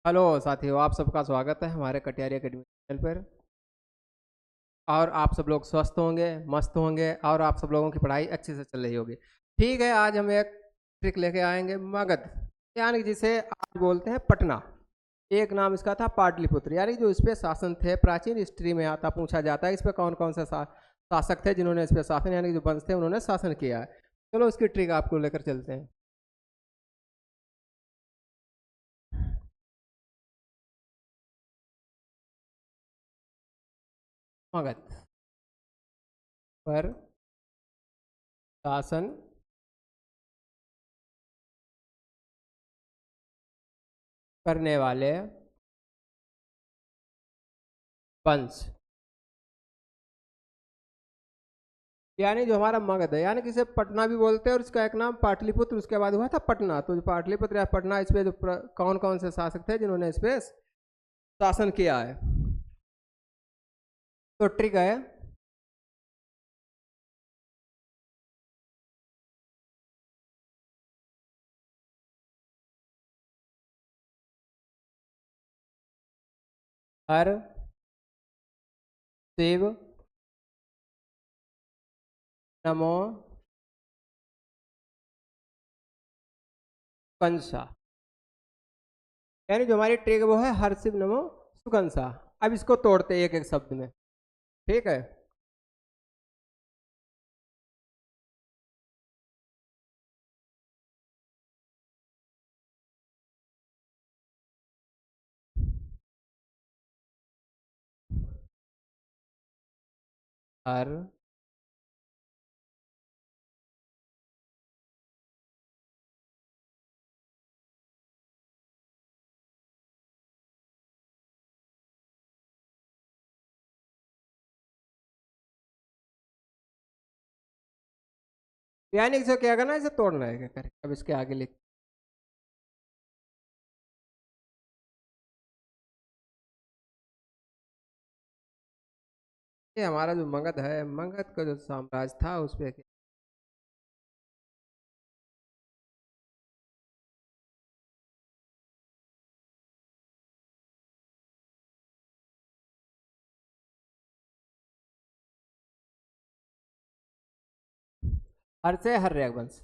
Hello साथियों, आप सबका स्वागत है हमारे कटियारी एकेडमी चैनल पर। और आप सब लोग स्वस्थ होंगे, मस्त होंगे और आप सब लोगों की पढ़ाई अच्छे से चल रही होगी। ठीक है, आज हम एक ट्रिक लेके आएंगे मगध, यानी जिसे आज बोलते हैं पटना। एक नाम इसका था पाटलिपुत्र, यानी जो इस पे शासन थे प्राचीन हिस्ट्री में आता पूछा जाता है इस पे कौन कौन से शासक थे जिन्होंने इस पे शासन, यानी जो वंश थे उन्होंने शासन किया है। चलो उसकी ट्रिक आपको लेकर चलते हैं। मगध पर शासन करने वाले वंश, यानी जो हमारा मगध है, यानी कि इसे पटना भी बोलते हैं और इसका एक नाम पाटलिपुत्र उसके बाद हुआ था पटना। तो जो पाटलिपुत्र या पटना, इस पे जो कौन कौन से शासक थे जिन्होंने इस पे शासन किया है। तो ट्रिक है, हर शिव नमो कंसा, यानी जो हमारी ट्रिक वो है हर शिव नमो सुकंसा। अब इसको तोड़ते एक एक शब्द में, ठीक है। हर यानी इसे क्या करना है, इसे तोड़ना है, क्या करें अब इसके आगे लिख। ये हमारा जो मगध है, मगध का जो साम्राज्य था उस पे हर से हर वंश।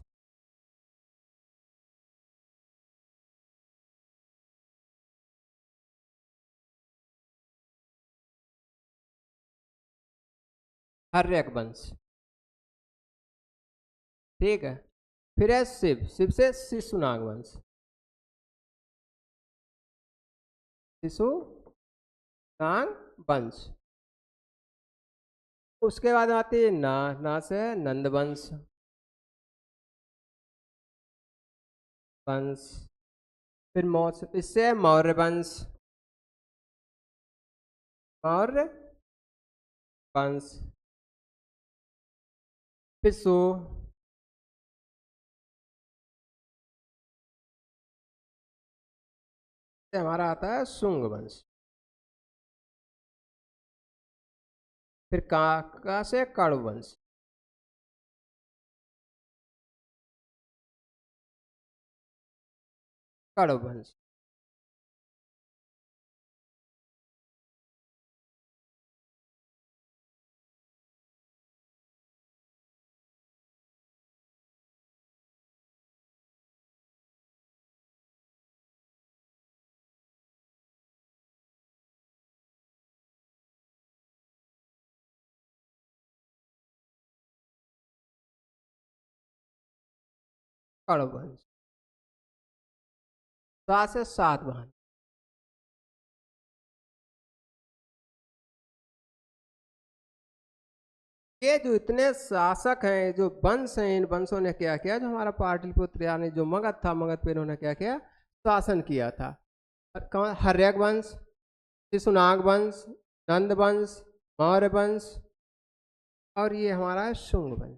हर वंश, ठीक है। फिर है शिव, शिव से शिशुनाग वंश, शिशु नाग वंश। उसके बाद आती है ना, ना से नंद वंश, वंश। फिर इससे मौर्य वंश, मौर्य वंश। फिर से हमारा आता है शुंग वंश। फिर का से कण्व वंश। कण्व वंश, कण्व वंश। से सातवाहन। ये जो इतने शासक हैं, जो वंश हैं, इन वंशों ने क्या किया, जो हमारा पाटलिपुत्र यानी जो मगध था, मगध पे इन्होंने क्या किया, शासन किया था। हर्यक वंश, शिशुनाग वंश, नंद वंश, मौर्य वंश, और ये हमारा है शुंग वंश।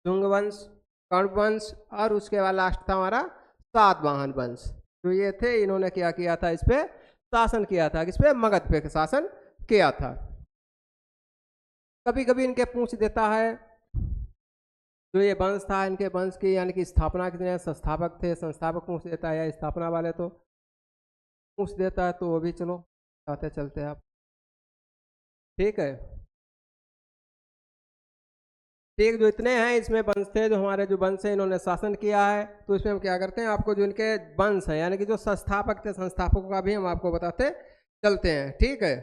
शुंग वंश, कण्व वंश, और उसके बाद लास्ट था हमारा सातवाहन वंश। जो ये थे, इन्होंने क्या किया था, इस पे शासन किया था, किस पे, मगध पे शासन किया था। कभी कभी इनके पूछ देता है जो ये वंश था, इनके वंश की यानी कि स्थापना कितने संस्थापक थे, संस्थापक पूछ देता है या स्थापना वाले तो पूछ देता है, तो वो भी चलो आते चलते हैं आप। ठीक है, ठीक, जो इतने हैं इसमें वंश थे, जो हमारे जो वंश है इन्होंने शासन किया है, तो इसमें हम क्या करते हैं, आपको जो इनके वंश हैं यानी कि जो संस्थापक थे, संस्थापकों का भी हम आपको बताते चलते हैं। ठीक है,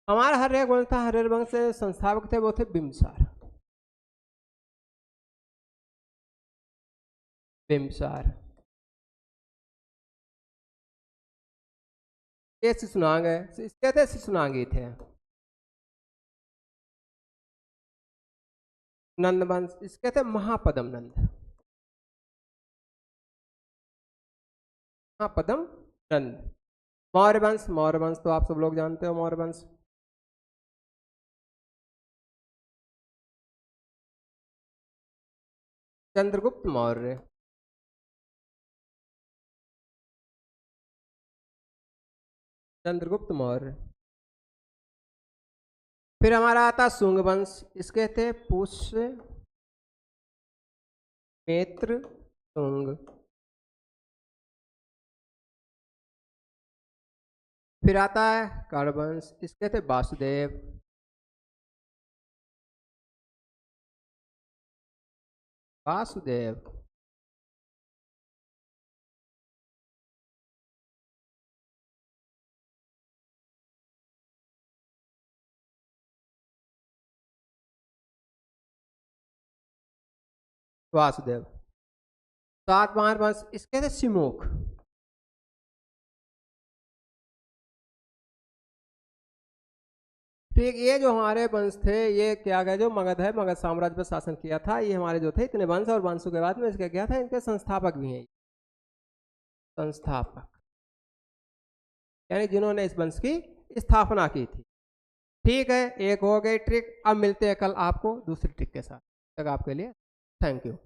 हमारा हर एक वंश था, हर एक वंश से संस्थापक थे, वो थे बिम्बसार। बिम्बसार ये शिशुनाग है, इसके थे शिशुनागी थे। नंद वंश इसके थे महापदम नंद, महापदम नंद। मौर्य वंश, मौर्य वंश तो आप सब लोग जानते हो, मौर्य वंश चंद्रगुप्त मौर्य, चंद्रगुप्त मौर्य। फिर हमारा आता शुंग वंश, इसके थे पुष्य मित्र शुंग। फिर आता है कर्ण वंश, इसके थे वासुदेव। वासुदेव। वासुदेव। सातवाहन वंश, इसके थे सिमुख। ठीक, ये जो हमारे वंश थे ये क्या गए, जो मगध है, मगध साम्राज्य पर शासन किया था, ये हमारे जो थे इतने वंश, और वंशों के बाद में इसका क्या था, इनके संस्थापक भी हैं, संस्थापक यानी जिन्होंने इस वंश की स्थापना की थी। ठीक है, एक हो गई ट्रिक। अब मिलते हैं कल आपको दूसरी ट्रिक के साथ, तक आपके लिए थैंक यू।